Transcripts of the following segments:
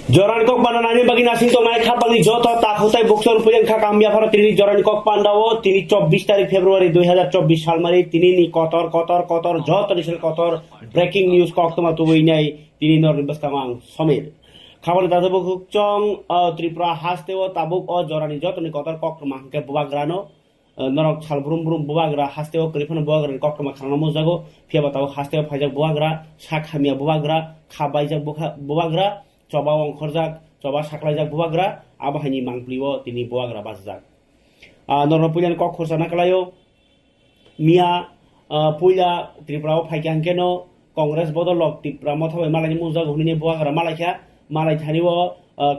Joran kok panda nani bagi nasing to naik kapal joto tak hutai boxer pujan kha kambia fara tini joran kok panda wo tini 24 তারিখ ফেব্রুয়ারি 2024 সাল মারি tini ni kotor joto disel kotor breaking news kok toma tuwi nai tini nor ribas kamang somir খাবার দাদা বুক চং ত্রিপুরা হাসতেও তাবুক ও জরানি যতনি কতর কক্রমা কে বুবাগ্রানো নরক ছাল ব্রুম ব্রুম বুবাগ্রা হাসতেও করিফানো বুবাগ্রা কক্রমা খানো মজাগো ফিয়াবা তাও হাসতেও ফাইজাক বুবাগ্রা সাখামিয়া বুবাগ্রা খাবাইজাক বুবাগ্রা চবা অংখরজাক চবা সাকলাইজাক বুবাগ্রা আবাহানি মাংপ্লিও তিনি বুবাগ্রা বাজজাক নরন পুইলান cock খরসানা কালাयो Mia পুইলা ত্রিপুরাও ফাইকাংকেনো Congress বদলক Tripura মথাবাই মালানি মুজাগ হনিনি বুবাগ্রা মালাইখা malai thaniwo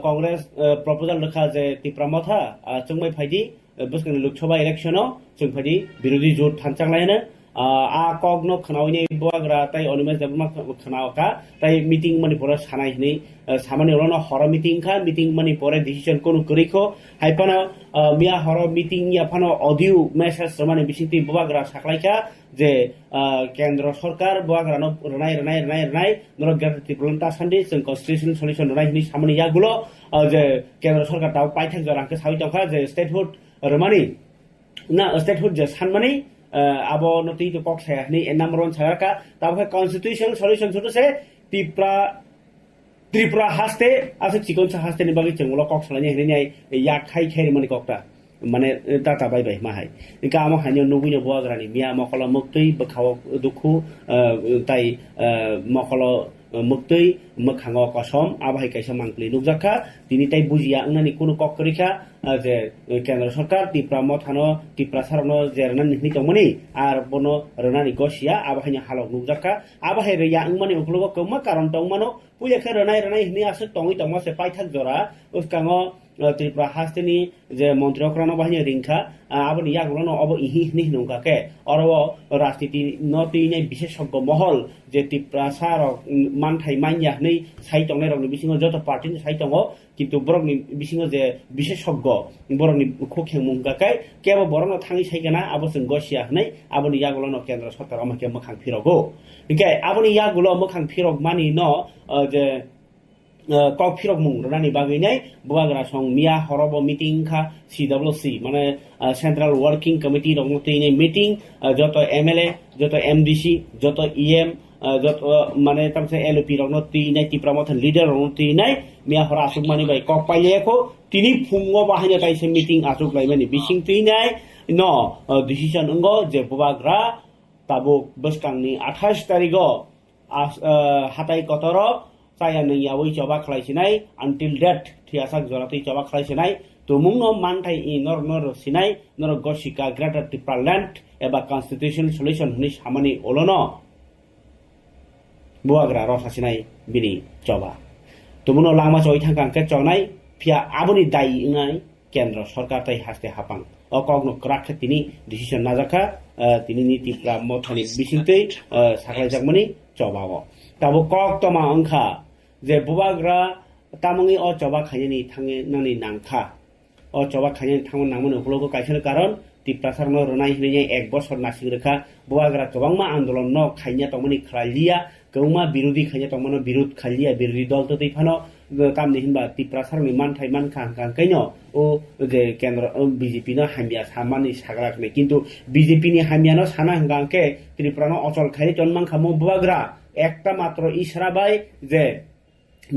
congress proposal rakha je tipra motha chungmai phaidi buskan lok sabha election o chung phaidi birodi jot thanchang laina a kogno khnawi buagra tai onimes debma khnaoka tai meeting mani pora sanai ni samani olono horo meeting kha meeting mani pore decision kono koriko haipana mia horo meeting ya phano audio message mani bisinti buagra saklaika যে কেন্দ্র সরকার বুয়াগ্রানো রানাই নরগ্রাফিক প্লান্টা সান্ডি जों constitution solution রানাইনি সামনে ইয়াগুলো যে কেন্দ্র সরকার তাও পাইথাক জরাंखौ সাবি তখা যে statehood রমানি না স্টেটহুড যে সানমানি আবো নতি তো পক্ষা নি নাম্বার 1 সাগারকা তাও কনস্টিটিউশন সলিউশন ছুটছে ত্রিপুরা হাসতে আছে চিকন হাসতে নি বাকি চংলো কক সালানি হেনি ইয়া খাই খাই মানি ককটা মানে টাটা বাই বাই মাহাই ইকা আমো হানিও নুবিনো বুয়াগ্রানি মিয়া মখলা মুক্তই বখাও দুখু তাই মখলা মুক্তই মখাঙ্গ কসম আবাহাই কাইসা মাংকলি নুকজাখা তিনি তাই বুজিয়া আংনানি কোনো ককরিখা যে কেন্দ্র সরকার ত্রিপুরা মথানো ত্রিপুরা সারনো যে রানানি নি তমনি আর বনো রানানি গসিয়া আবাহাইনি হালক নুকজাখা আবাহাই রিয়া আংমানি উকলব কমা কারণ তংমানো পুইয়াখা রানাই হিনি আসে টঙি টংমাসে পাইথাক জরা উসকাঙ্গ ত্রিপুরা হাস্তেনি যে মন্ত্রী অক্রানো বাহিনী রিংখা আবনি ইয়াগুলো অব ইহি হিনি নংকাকে অরব রাজনীতি নতিনে বিশেষজ্ঞ মহল যে ত্রিপুরা সার মানথাই মাইয়া নেই সাইটংনে রংনি বিসিং যত পার্টিনি সাইটং কিন্তু বরংনি বিসিং যে বিশেষজ্ঞ বরংনি খুখে মুংকাকে কেবল বরং থাঙি সাইকেনা আবসং গসিয়া হनै আবনি ইয়াগুলো কেন্দ্র সরকার আমাকে মখাং ফিরগো ইকে আবনি ইয়াগুলো মখাং ফিরগ মানি ন যে kok phirok mung rani baginai buagra song mia horobo meeting kha CWC মানে সেন্ট্রাল ওয়ার্কিং কমিটি রংতে নে মিটিং যত এমএলএ যত এমডিসি যত ইএম যত মানে তামসে এলপি রংতি নাই ত্রিপুরা লিডার রংতি নাই মিয়া হরা আসুক মানি বাই কক পাইলেখো তিনি ফুঙ্গো বাহাইনা তাইসে মিটিং আসুক লাইমানি বিসিং তুইনাই ন ডিসিশন অঙ্গ যে বুবাগ্রা তাবুক বসকাংনি 28 তারিখ হাতাই কতর saya nang yawi coba khlaisinai until that thiasak jorati coba khlaisinai tumungno manthai I nor sinai nor gosika greater Tripura land eba constitution solution hni samani olono buagra rosasinai bini coba tumuno lama choi thangkang ke chonai phia aboni dai ngai kendra sarkar tai haste hapang okogno krakhe tini decision najaka tini ni Tripura mothani bisintei saklaijak coba go tabo kok toma angkha যে বুবাগ্রা তামঙ্গি অ চবা খাইনি Than নানি নাংখা অ চবা খাইনি থামন নামন উপলগ কাইছেন কারণ ত্রিপুরা সারন রনাই হিনে 1 বছর নাসিং রেখা বুবাগ্রা গোবাংমা আন্দোলন ন খাইনিয়া তমনি খালিয়া গৌমা বিরোধী খাইনিয়া তমন বিরোধ খালিয়া বিরোধী দল তো তৈফানো তামনি হিনবা ত্রিপুরা সারনি মানথাই মানখা কাইন ও যে কেন্দ্র বিজেপি ন হামিয়া সামানি সাগরাকনে কিন্তু বিজেপি নি হামিয়া ন সানা হাঙ্গাকে ত্রিপুরা ন অচল খাই জন্মাং খামো বুবাগ্রা একটা মাত্র ইশরা বাই যে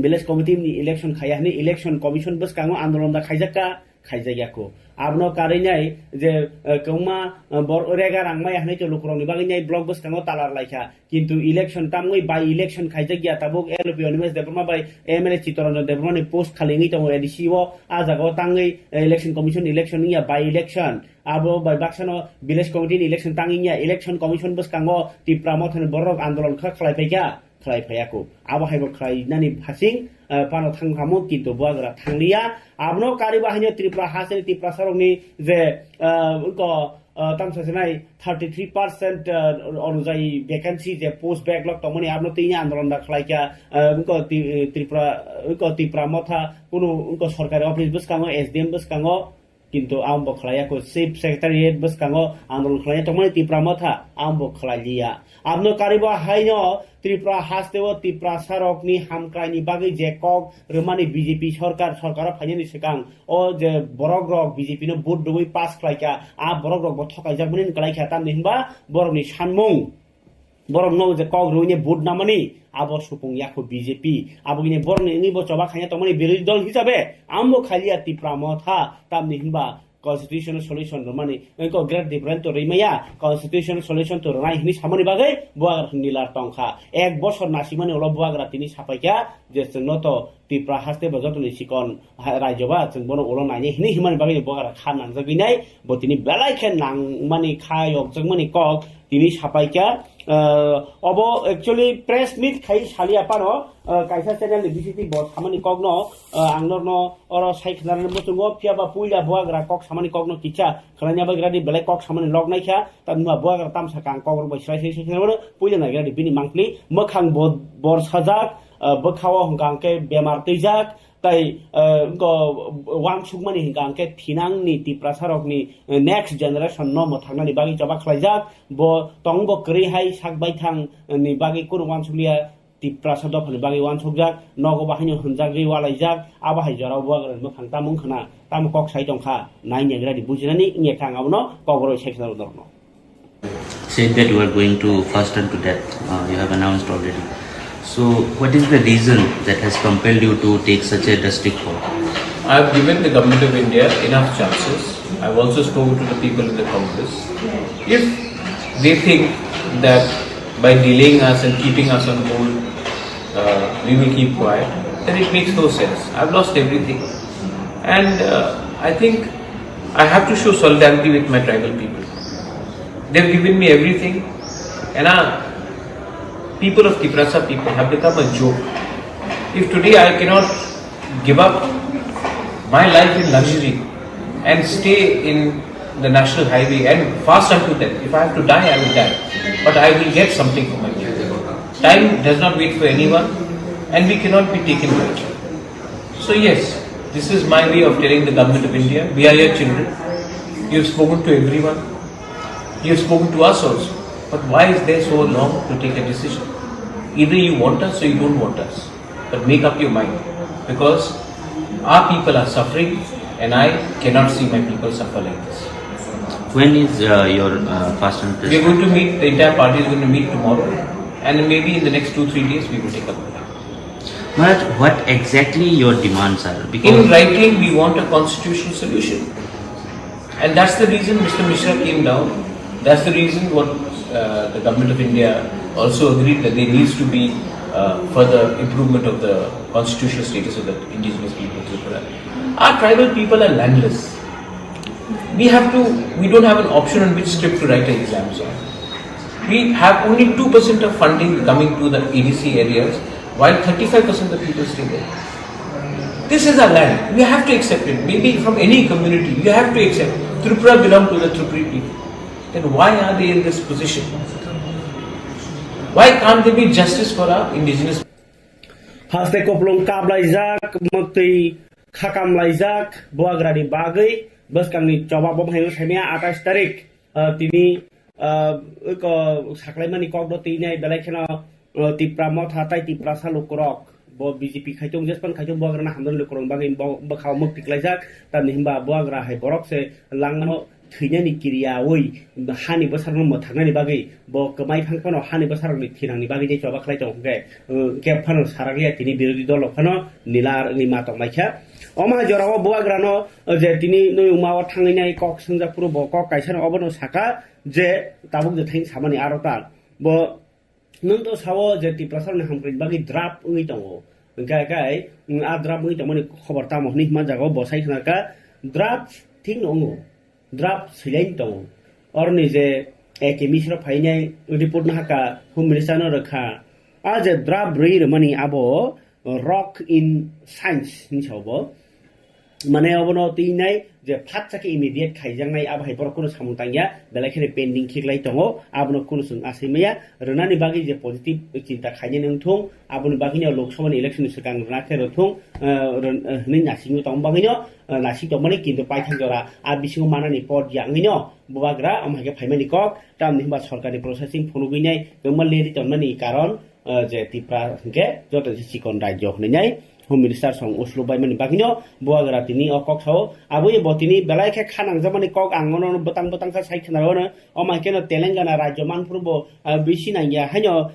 ভিলেজ কমিটি ইলেকশন খাইয়ানি ইলেকশন কমিশন বস কাঙ্গো আন্দোলন দা খাইজাকা খাইজাইয়াকো আবনো কারিনাই যে কৌমা রেগা রাংমাই হানি তো লুকরংনি বাগিনাই ব্লক বস কাঙ্গো তালার লাইখা কিন্তু ইলেকশন তামই বাই ইলেকশন খাইজাগিয়া তাবুক এলপি অনিমেশ দেবরমা বাই এমএলএ চিত্তরঞ্জন দেবরমানি পোস্ট খালিঙি তো এডিসিও আজাগো তাঙ্গই ইলেকশন কমিশন ইলেকশন ইয়া বাই ইলেকশন আবো বাই বাক্সানো ভিলেজ কমিটি ইলেকশন তাঙ্গিয়া ইলেকশন কমিশন বস কাঙ্গো ত্রিপুরা মথন বড় আন্দোলন খাইফাইকা খাইফাইয়াকো আবহাইবো খাইনানি ভাসিং পানো থাংখামো কিন্তু বুয়াগ্রা থাংলিয়া আবনো কারি বাহিনী ত্রিপুরা হাসে ত্রিপুরা সরংনি যে তামসাসেনাই 33% অনুযায়ী ভ্যাকেন্সি যে পোস্ট ব্যাকলগ তমনি আবনো তিনি আন্দোলন দা খাইকা ত্রিপুরা মথা কোনো সরকারি অফিস বসকাঙ্গো এসডিএম বসকাঙ্গো কিন্তু आंबो खलायाको चिफ सेक्रेटारिएट बसकांगो आंदोलन खलाया तमने त्रिपुरा मथा आंबो खलालिया आबनो कारिबो हाइनो त्रिपुरा हास्तेव त्रिपुरा सारकनि हामक्राइनि बागै जे कक रमानि बीजेपी सरकार फाइनानि सिगां ओ जे बरक रक बीजेपी नो भोट दुबै पास खलायका आ बरक रक बो थकायजाकमनि खलायका तामनि हिनबा बरकनि सानमुं borok no je kok ruine vote namani abo supung yakho BJP abo gine borni ni bo choba khanya tomani birodhi dol hisabe ambo khalia tipra motha tamni hinba constitutional solution romani ko great different to rimaya constitutional solution to rai hini samani bagai buagar nilar tongkha ek boshor nasimani olo buagra tini sapaika je noto tipra haste bajotoni sikon rajyoba jeng bono olo naini hini himani bagai buagar khan nangjaginai bo tini belai khen nang mani khayok jengmani kok tini sapaika अब actually press meet खाई सालिया पानो काइसा channel BCT बस खामानि कगनो आंगनो अर साइखनारनि बुथुंगो फियाबा पुइला बुआग्रा कक सामानि कगनो किचा खलानिया बग्रानि बेले कक सामानि लग नाइखा तमनुवा बुआग्रा तामसा कां कगर बसराय सेसेनो पुइला नागिरानि बिनि मांखलि मोखां बर साजाक बखाव हंगांके बेमार तैजाक ताई वांसुकमानि हिंगांके थिनांनि तिप्रा सारकनि नेक्स्ट जनरेशन न मथांनानि बागै जबा खलायजाक बो तंगबो करिहाय साकबायथां नि बागै कुरु वांसुलिया तिप्रा सदफनि बागै वांसुकजाक नगो बाहायनो होनजाक रि वालायजाक आबाहाय जराव बुआग्रा मोखां तामुं खना ताम कक साइ दंखा नायनेग्रानि बुजिनानि इनेखां आवनो कगरो सेक्सनाल दरनो said that you are going to fast unto death. You have announced already. So, what is the reason that has compelled you to take such a drastic call? I have given the government of India enough chances. I have also spoken to the people in the Congress. If they think that by delaying us and keeping us on hold, we will keep quiet, then it makes no sense. I have lost everything. And I think I have to show solidarity with my tribal people. They have given me everything. And people of Tiprasa people have become a joke. If today I cannot give up my life in luxury and stay in the national highway and fast unto death, if I have to die, I will die. But I will get something for my children. Time does not wait for anyone and we cannot be taken by it. So yes, this is my way of telling the government of India, we are your children. You have spoken to everyone. You have spoken to us also. But why is there so long to take a decision? Either you want us or you don't want us. But make up your mind. Because our people are suffering and I cannot see my people suffer like this. When is your fast and We are going to meet, the entire party is going to meet tomorrow. And maybe in the next 2-3 days we will take up the plan. But what exactly your demands are? In writing, we want a constitutional solution. And that's the reason Mr. Mishra came down. That's the reason what the government of India also agreed that there needs to be further improvement of the constitutional status of the indigenous people of Tripura. Our tribal people are landless. We don't have an option on which script to write our exams on. We have only 2% of funding coming to the ADC areas, while 35% of the people stay there. This is our land. We have to accept it. Maybe from any community, you have to accept. Tripura belongs to the Tripuri people. Then why are they in this position? Why can't there be justice for our indigenous people? Haste koplong kablaijak mukti khakamlaijak buagrani bagai baskangni coba bom hayu saimia 28 tarik tini ko saklaimani kokdo tinai belaikena tipra motha tai tipra salukrok bo BJP khaitung jespan khaitung buagrana hamdon lukrong bagai bakhaw mukti klaijak tan himba buagra hai borok se langno थैनायनि किरिया ओइ हानि बसारनो मथांनायनि बागै ब कमाय फांफानो हानि बसारनि थिनांनि बागै जे चबा खलाय दं गे केप फानो सारागलिया तिनि बिरोधी दल फानो निलार नि मातक माइखा अमा जराव बुआग्रानो जे तिनि नै उमाव थांनाय कक संजापुर ब कक कायसान अबनो साका जे ताबुक जे थाइन सामानि आरता ब नों तो सावो जे तिप्रासरनि हामक्रिन बागै द्राप उइ दङ गाय गाय आ द्राप उइ दमनि खबर तामो नि मा जागो बसाइ खनाका द्राप थिन नङो द्राप सिलाइन दङ और निजे एके मिश्र फाइनाय रिपोर्ट नाका होम मिनिस्टर न रखा आज द्राप रै रमनि आबो रक इन साइन्स नि छबो মানে অবনো তিনাই যে ফাট চাকে ইমিডিয়েট খাইজাंनाय আবহাই বড় কোনো সামুতাंया বেলাखेরে পেন্ডিং খেগলাই দङ আবনো কোনো जों आसैमैया रोनानि बागै जे पजिटिभ चिन्ता खायनो नोंथुं आबोनि बागैनो लोकसभानि इलेक्सन सिगां राखे रथुं नै नासिङो दं बागैनो नासिं दंमाने किन्तु पाइथांजरा आ बिसिङो मानानि पद याङैनो बुवाग्रा अमागे फाइमानि कक तामनि होमबा सरकारनि प्रसेसिं फनुगैनाय गोमल लेरि दंनानि कारण जे तिप्रा हंके जत सिकन राज्य होनैनाय Home Minister song Oslo by many bagino, Boagratini or Coxho, Abu Botini, Belaka Kanang Zamani Kok, Angono, Botanka Saikanarona, or my Keno Telangana Rajaman Prubo, Bishina, Yahano,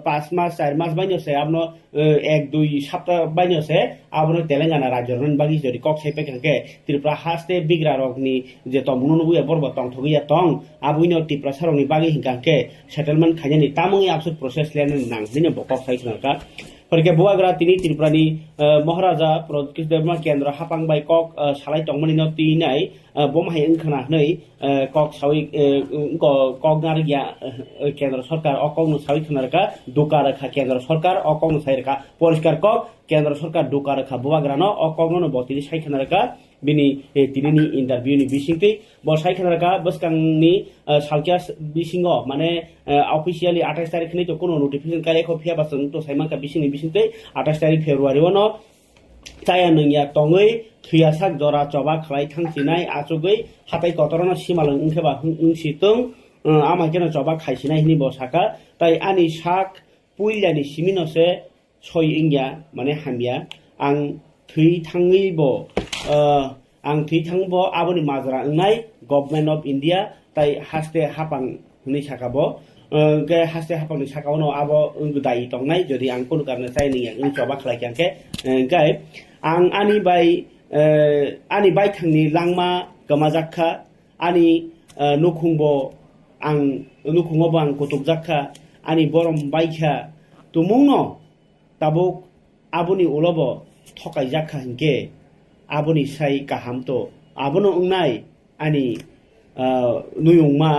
Pass Master, Mas Bano say, Abno, Egg do Shapta Bano say, Abno Telangana Rajaman Bagis, the Cox Hepeke, Tripra Haste, Bigra Rogni, the Tomunu, Borbotong, Togia Tong, Abuino Tiprasaroni Bagi Hinkanke, Settlement Kayani, Tamu absolute process land and Nang, Bokov Saikanaka. Porque buagra tini Tripurani Maharaja Prodkis Dema Kendra Hapang by Kok Salai Tongmanino Tinai Bomhai Inkana Nei Kok Sawi Kognaria Kendra Sorkar Okong Sawi Kanaka Dukaraka Kendra Sorkar Okong Sairka Polskar Kok Kendra Sorkar Dukaraka Buagrano Okong Botini Saikanaka Bini Tinini interview ni Bishinti Bosai Kanaka Buskangni Salkias Bishingo Mane officially 28 तारिख नि तो कोनो notification काले को फिया बसन तो साइमा का बिसिनि बिसिनते 28 तारिख फेब्रुवारी वनो चाया नंगिया तंगै थुयासाक जरा चबा खलाय थांसिनाय आचुगै हाताय कतरना सिमालं उनखेबा उनसितों आमा केन चबा खायसिनाय हिनि बसाका ताय आनि साक पुइलानि सिमिनसे सय इंगिया माने हामिया आं थुइ थाङैबो आं थुइ थांबो आबोनि माजरा नाय गभर्नमेन्ट अफ इंडिया ताय हास्ते हापां नि साकाबो के हास्ते हापांनि साकावनो आबो दायि दंनाय जदि आं कोनो कारणे चाइनिया इन चबा खलायखांके गाय आं आनि बाय थांनि लांमा गमाजाखा आनि नुखुंबो आं नुखुंबो आं गतबजाखा आनि बरम बायखा तुमुंनो ताबो आबोनि उलबो थकाय जाखा हंके आबोनि साइ गाहामतो आबोनो उंनाय आनि नुयुंमा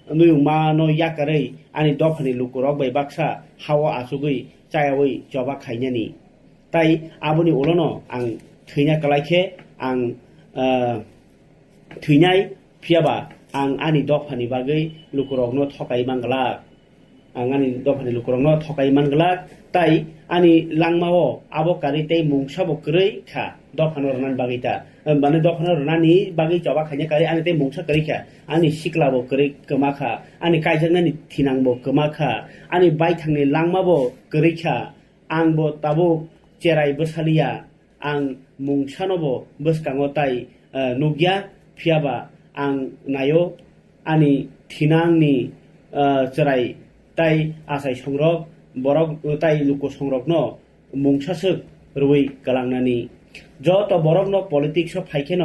no yakare ani dofani lukurok bai baksa hawa asugui chayawai joba khainani tai aboni olono ang thina kalaike ang thinai phiaba ang ani dofani bagai lukurok no thokai mangala ang ani dofani lukurok no thokai mangala tai ani langmao abo karitei mungsabo krei kha dofano ranan bagita মানে দখনা রানি বাগै জবা খাইনে কারি আনি তে মংसा करिखा आनि सिक्लाबो करै कमाखा आनि काइजांनानि थिनांबो कमाखा आनि बाय थांनि लांमाबो करिखा आंबो ताबो चेराय बसालिया आं मংसानबो बसकांगो ताय नुगिया फियाबा आं नायो आनि थिनांनि चेराय ताय आसाय संरक बरक ताय लुको संरकनो मংসাसो रुइ गलांनानि जत बरक न पॉलिटिक्स फाइकेन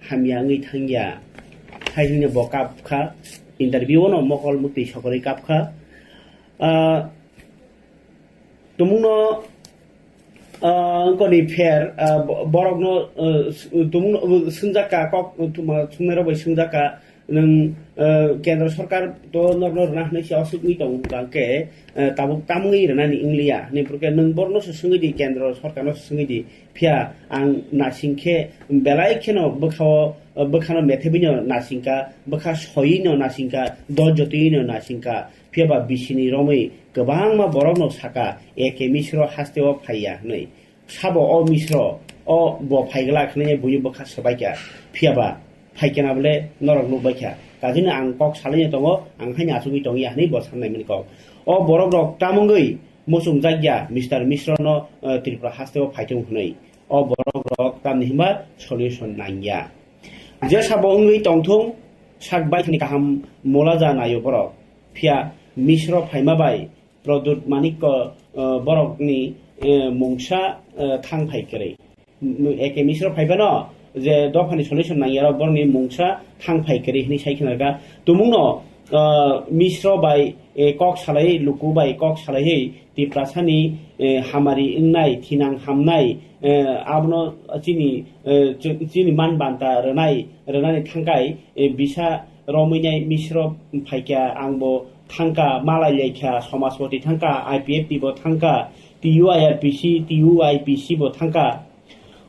हामियांगै थांगिया हाइहिने बकापखा इंटरव्यू न मकल मुक्ति सकरै कापखा तुमुनो अंकनि फेर बरक न तुमुनो सुंजाका कक तुमा सुंनेरो बै सुंजाका नों केन्द्र सरकार तो नरनो रनाहनै से असुगनि दं गांके ताबु तामुङै रनानि इंलिया नेपुरके नों बरनो सुसुङैदि केन्द्र सरकारनो सुसुङैदि फिया आं नासिंखे बेलायखेनो बोखानो मेथेबिनो नासिंका बोखा सयिनो नासिंका दजतिनो नासिंका फियाबा बिसिनि रमै गोबां मा बरनो साका एके मिश्र हास्तेव फाइया नै साबो अ मिश्र अ ब फाइगला खने बुय बोखा सबायका फियाबा फाइकेनाबले नरक नुबायखा गाजिनो आं कक सालायनो दङ आं हायना आसुगै दङ याहनै बसामनायमोन कक अ बरक रक तामुङै मोसुम जागिया मिस्टार मिश्रनो त्रिपुरा हास्तेव फाइथों हनै अ बरक रक तामनि हिमा सल्युशन नांगिया जे साबो उङै तंथुं साक बायथनि गाहाम मोला जानायो बरक फिया मिश्र फाइमाबाय प्रदुत मानिक बरकनि मংসা थां फाइकरै एके मिश्र फाइबानो जे दफानि सल्युशन नांगिया बरनि मংসা थां फाइकरै हनै साइखनागा तुमुंनो मिश्र बाय कक सालाय लुकु बाय कक सालायै तिप्रासानि हामारि इंनाय थिनां हामनाय आबनो चिनि मान बान्ता रनानि थांगाय बिसा रमैनाय मिश्र फाइका आंबो थांका मालाय लेखा समाजपति थांका आईपीएफ बो थांका TUIRPC TUIPC बो थांका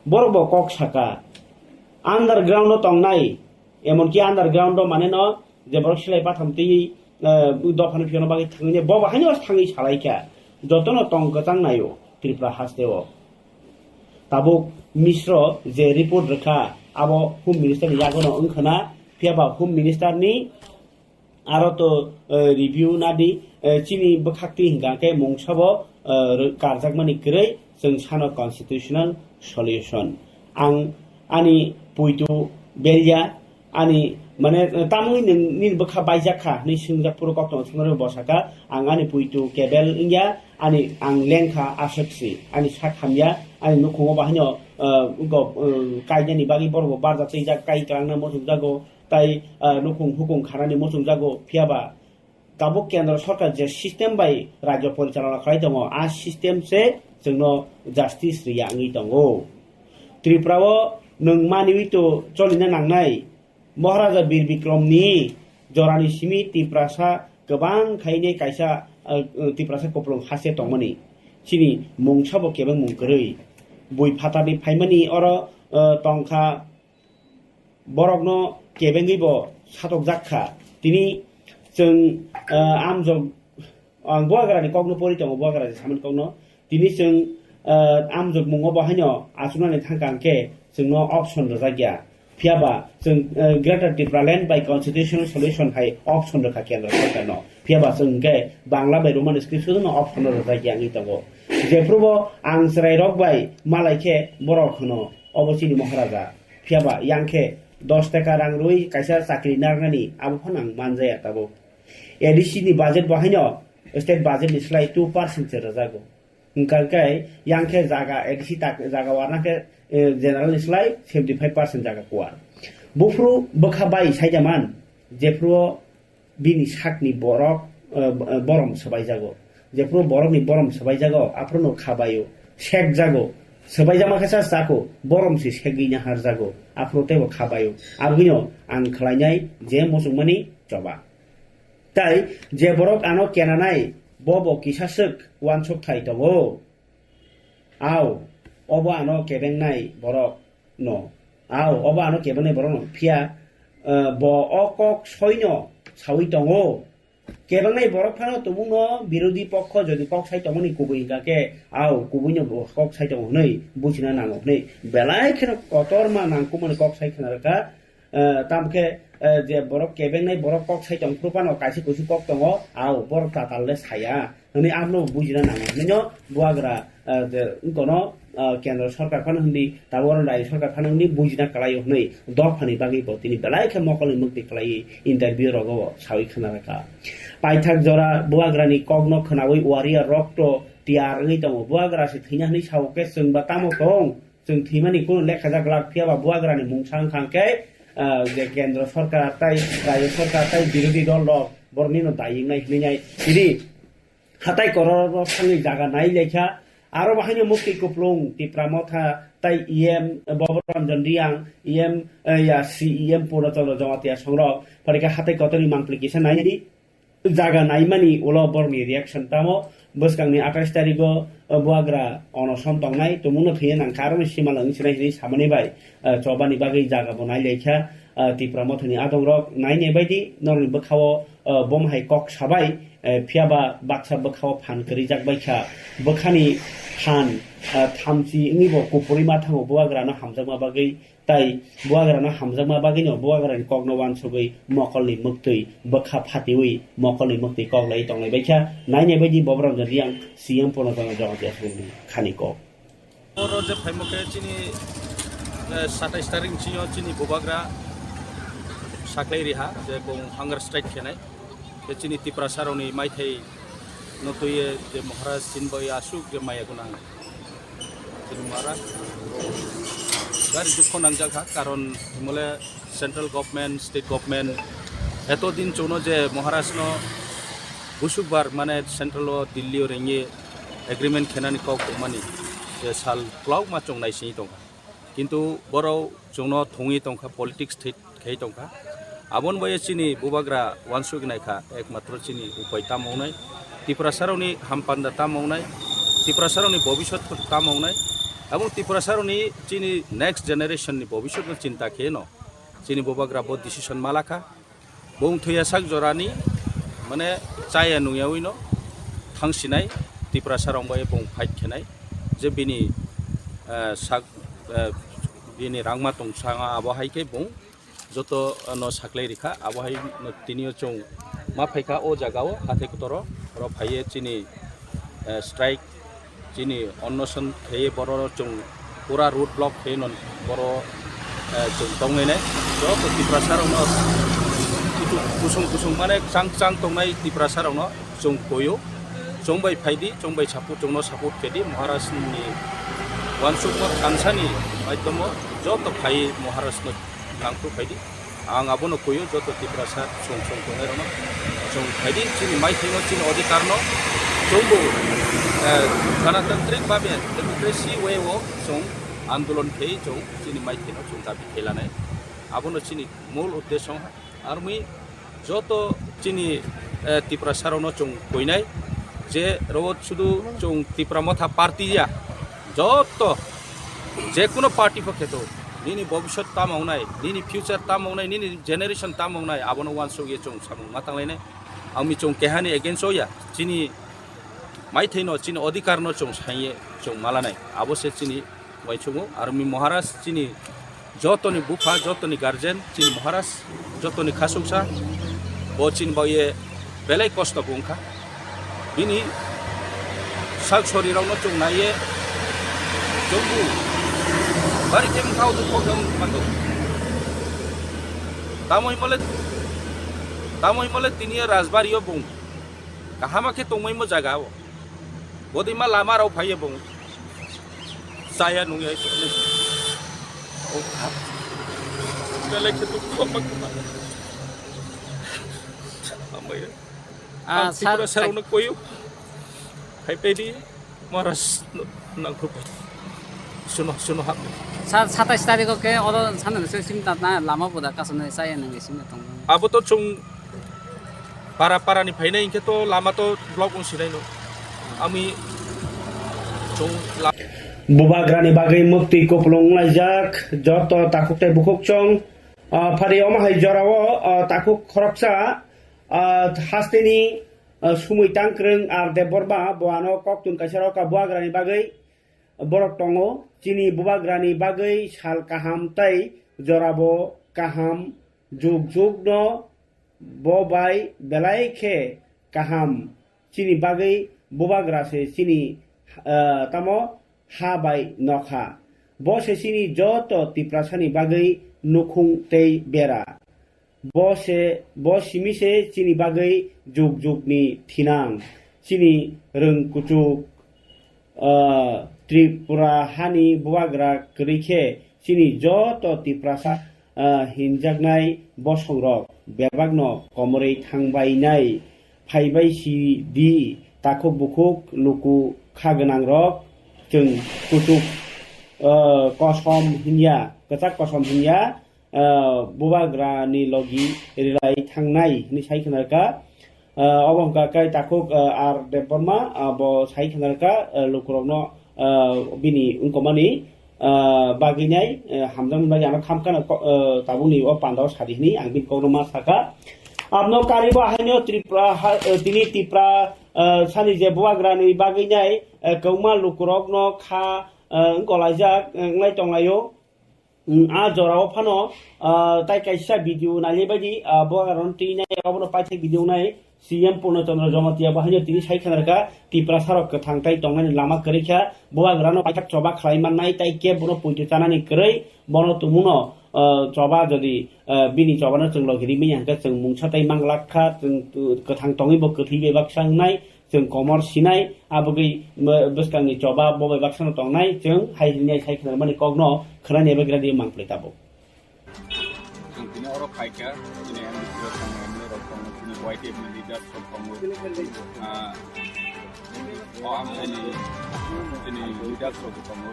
বরব কক সাকা আন্ডারগ্রাউন্ড তংনাই এমনকি আন্ডারগ্রাউন্ড মানে ন যে বড় সেলাই পাঠামতি দফানি ফিয়নো বাকি থাঙ্গে ববাহানি থাঙ্গি সালাইকা যতন তং গতাং নাইও ত্রিপুরা হাসতেও তাবুক মিশ্র যে রিপোর্ট রেখা আবো হোম মিনিস্টারनि यागोनो ओंखोना फियाबा होम मिनिस्टारनि आरो तो रिव्यू नादि चिनि बखाक्ति हिंगाके मुंसाबो कारजाकमानि गरै जों सानो कन्स्टिट्यूशनल सल्यूशन आं आनि पुइतु बेलिया आनि माने तामुइ नोंनि बखा बायजाखा नै सिंगापुर कक्टन थुनरो बसाका आं आनि पुइतु केबेल इंया आनि आं लेंखा आसक्सि आनि साखामया आनि नखङाव बाहायनो कायनानि बागै बरबो बारजातै जा काय क्लांना मोसुं जागो ताई नखुं हुकुं खानानि मोसुं जागो फियाबा गाबो केन्द्र सरकार जे सिस्टेम बाय राज्य परिचालना खालाय दङ आ सिस्टेम से जोंनो जास्टिस रियाङै दङ त्रिपुरायाव नों मानिवितो चलिनो नांनाय महाराजा बीर बिक्रमनि जरानि सिमि त्रिपुरासा गोबां खायने कायसा त्रिपुरासा कप्लं हासे दंमोनि चिनि मुंसाबो केबें मुंगरै बय फातानि फाइमानि अर टंका बरगनो केबेंगैबो सातक जाखा तिनि जों आमजग बुवाग्रानि कग्नो परि दङ बुवाग्रा सामोन कग्नो तिनि जों आमजग मुङाव बाहायनो आसुनानै थांगांके जोंनो अपसन रजागिया फियाबा जों ग्रेटर त्रिपुरा लैंड बाय कन्स्टिट्यूशनल सल्यूशन हाय अपसन रखा केन्द्र सरकारनो फियाबा जों गे बांला बाय रोमान स्क्रिप्टनो अपसन रजागिया नि दङ जेफ्रुबो आं जराय रक बाय मालायखे बरखनो अबसिनि महाराजा फियाबा यांखे 10 टाका रां रुई कायसा चाकरि नारनानि आबो फनां मानजाया ताबो एडिसि नि बाजेट बाहायनो स्टेट बाजेट निस्लाय 2% से रजागो इंकालकाय यांखे जागा एडिसि जागा वारनाके जेनेरल निस्लाय 75% जागा कुवार बुफ्रु बखाबाय साइजामान जेफ्रु बिनि साकनि बरक बरम सबाय जागो जेफ्रु बरमनि बरम सबाय जागो आफ्रनो खाबायो शेक जागो सबाय जामा खासा जागो बरम से शेगिना हार जागो आफ्रोतेबो खाबायो आबगिनो आं खलायनाय जे मोसुमनि जबा ताई जे बरक आनो केनानाय बबो किसासक वानसक थाय दङो आव अबो आनो केबेंनाय बरक न आव अबो आनो केबेंनाय बरक न फिया ब अकक सैन्य सावै दङो केबेंनाय बरक फानो तुमुनो बिरोधी पक्ष जदि कक साइ दङनि कुबैगाके आव कुबैनो कक साइ दङ नै बुजिना नांगौ नै बेलाय खेनो कतरमा नांकुमनि कक साइ खनारका तामके जे बरक केबेंनाय बरक कक साइ दं प्रुपानो काइसे कुसु कक दङ आव बरक तातालले साया नै आमनो बुजिना नांगौ नैनो बुवाग्रा जे कोनो केन्द्र सरकार फानो हन्दी तावर राय सरकार फानो हन्दी बुजिना कलायो नै दफानि बागै बतिनि बेलाय खे मकलनि मुक्ति कलायै इन्टारभिउ रगो सावै खनारका पाइथाक जरा बुवाग्रानि कग्न खनावै वारिया रक्त तियारै दङ बुवाग्रासे थैनानै सावके जोंबा तामो दं जों थैमानि कुन लेखा जागला फियाबा बुवाग्रानि मुंसां खांके जे केन्द्र सरकार ताई राज्य सरकार ताई बिरोधी दल बरनिनो दायिंनाय हिनाय इदि हाताय करोड़ सांगै जागा नाय लेखा आरो बाहायनो मुक्ति कुप्लुं त्रिपुरा मथा ताई इएम बबरमजन रियां इएम या सीएम पुरतल जमातिया संरक फरिका हाताय कतनि मांप्लिकेशन नायनि जागा नायमानि उला बरनि रिएक्शन तामो बसकांनि 28 तारिखो बुवाग्रा अनसन दंनाय तुमुनो थैया नांखारनि सिमा लंसिनाय हिनि सामने बाय चबानि बागै जागा बनाय लेखा त्रिपुरा मथनि आदंरक नायने बायदि नरनि बखाव बमहाय कक साबाय फियाबा बाक्सा बखाव फान करि जागबायखा बखानि फान थामसि निबो कुपुरि माथाङो बुवाग्रानो हामजामा बागै ताई बुवाग्रानो हामजामा बागैनो बुवाग्रानि कग्नवान सबै मकलनि मुक्ति बखा फातिवै मकलनि मुक्ति कगलाय दंनाय बायखा नायनाय बायदि बबरमजन रियां सीएम पुनजन जगतिया सुनि खानिको और जे फाइमके चिनि 27 तारिख चिनो चिनि बुवाग्रा साख्लै रिहा जे को हांगार स्ट्राइक खेनाय जे चिनि त्रिपुरा सारनि माइथै नतुये जे महाराज चिनबय आसुक जे माया गुना चिनि महाराज गारि दुख नांजाखा कारण Himalaya central government state government एत दिन चौनो जे महाराज नो बुसुकबार माने सेंट्रल दिल्ली रेंगे एग्रीमेंट खेनानि कक मानि जे साल क्लाउ मा चंनाय सिनि दंखा किन्तु बराव चौनो थङि दंखा पॉलिटिक्स खे दंखा आबन बये चिनि बुवाग्रा वानसुक नायखा एकमात्र चिनि उपाय तामावनाय त्रिपुरा सारनि हामपान्दा तामावनाय त्रिपुरा सारनि भबिष्यत तामावनाय এবং ত্রিপুরা সারনি চিনি নেক্সট জেনারেশনनि ভবিষ্যৎ চিন্তা খেয়ে চিনি ববাग्रा बहुत डिसिसन मालाखा बुं थैया साक जरानि माने चाया नुयावैनो थांसिनाय त्रिपुरा सारंबाय बुं फाइट खेनाय जे बिनि साक बिनि रांमा तंसाङा आबहायके बुं जत न साख्लै रिखा आबहाय तिनियो चों मा फाइखा ओ जागाव हाथे कुतरो र फाइये चिनि स्ट्राइक चिनि अन्नसन खेये बर चों पूरा रूट ब्लॉक खेये नन बर चों दंगैनाय जत त्रिपुरा सारंनो कुसुं कुसुं माने चां चां तंनाय त्रिपुरा सारंनो चों कोयो चोंबाय फाइदि चोंबाय सापु चोंनो सापोर्ट केदि महाराष्ट्रनि वानसुक कांसानि माध्यम जत फाइ महाराष्ट्र लांखु फाइदि आं आबोनो कोयो जत त्रिपुरा सार सं सं तंनायरनो चों फाइदि चिनि माइथेनो चिनि अधिकारनो चोंबो गणतांत्रिक भावे डेमोक्रेसी वे वो चों आंदोलन खेई चों चिनि माइथेनो चों दाबि खेलानाय आबोनो चिनि मूल उद्देश्य आर मुई जत चिनि त्रिपुरा सारनो चों कोइनाय जे रोज शुधु चों त्रिपुरा मथा पार्टीया जत जेकुनो पार्टी पक्षेतो निनि भविष्य तामावनाय निनि फ्यूचर तामावनाय निनि जेनेरेशन तामावनाय आबोनो वानसुगे चों सामु मातांलायनाय आंनि चों केहानि एगेन्स्ट होया चिनि माइथेनो चिनि अधिकारनो चों साइये चों मालानाय आबोसे चिनि वाइचुगो आरो मि महाराष्ट्र चिनि जतनि बुफा जतनि गार्जेन चिनि महाराष्ट्र जतनि खासुंसा बो चिनि बाये बेलाय कष्ट बुंखा बिनि साग शरीरावनो चों नाये जोंबो बारि केम खाव दुखोगम मातो तामय मले तिनिया राजबारियो बुं काहामाके तंमै मो जागाव बदिमा लामा राव फायो बुं साया नुयै ओ हाब बेले के दुखो मकमा आमय त्रिपुरा सारनो कोयो फाइपेदि महाराज नांखो सुनो सुनो हाब सार 27 तारिखो के अरो सानन से सिमता ना लामा बुदा कासने साया नंगे सिमने तंग अब तो चुं पारा पारानि फाइनाय इनके तो लामा तो ब्लॉक उसिनाय नो आमी चुं बुबाग्रानि बागै मुक्ति कोपलंग लाइजाक जत ताकुकтай बुकुक चों फारि अमाहाय जराव ताकुक खरकसा हास्तेनि सुमुय तांक्रों आर देबरबा बवानो कक्तुन कासेराव का बुबाग्रानि बागै बरक दंगो चिनि बुबाग्रानि बागै साल काहाम ताई जराबो काहाम जुग जुग न बबाय बेलायखे काहाम चिनि बागै बुबाग्रासे चिनि तामो हाबाय नखा बसे चिनि जत तिप्रासानि बागै नुखुं तै बेरा बसिमिसे चिनि बागै जुग जुगनि थिनां चिनि रोंकुचुक त्रिपुरा हानि बुबाग्रा गरैखे चिनि जत तिप्रासा हिनजागनाय बसंरक बेबागनो कमरै थांबायनाय फाइबायसि दि ताखु बुकुक लुकु खागोनां रक जों कुचुक कसम हिनिया कचाक कसम हिनिया बुबाग्रानि लगी रिलाय थांनाय नि साइखनारका अबंका काय ताकुक आर देबरमा बो साइखनारका लुकुरनो बिनि उनकमानि बागिनाय हामजां बागि आना खामकाना ताबुनि अ पान्दाव सादिनि आं बिन कौरमा साका आपनो कारिबो हायनो त्रिपुरा तिनि त्रिपुरा सानि जे बुबाग्रानि बागिनाय कौमा लुकुरकनो खा गलायजाक लाय तंलायो आ जराव फानो ताइ काइसा भिडिअ नाले बायदि बुबाग्रान तिनाय अबनो पाइथे भिडिअ नाय सीएम पूर्णचंद्र जमातिया बाहायनो तिनि साइखनारका त्रिपुरा सारक थांथाय तंनाय लामा करेखा बुबाग्रानो पाइथाक चबा खालायमाननाय ताइ के बनो पुइतो चानानि करै बनो तुमुनो चबा जदि बिनि चबानो जों लगिरि मियांका जों मुंसाताय मांलाखा जों कथां तंगैबो कथै बेबाक्सांनाय जों कमर सिनाय आबगै बस्कांनि चबा बबे बाक्सानो तंनाय जों हाइलिनाय साइखनार माने कगनो खराने बेग्रादि मांप्लेताबो जों बिनि अर फाइका दिनै आं भिडिअ खालामनानै रखम दिनै वाइट एबनि लिडार खालामो आमसानि दिनै लिडार खालामो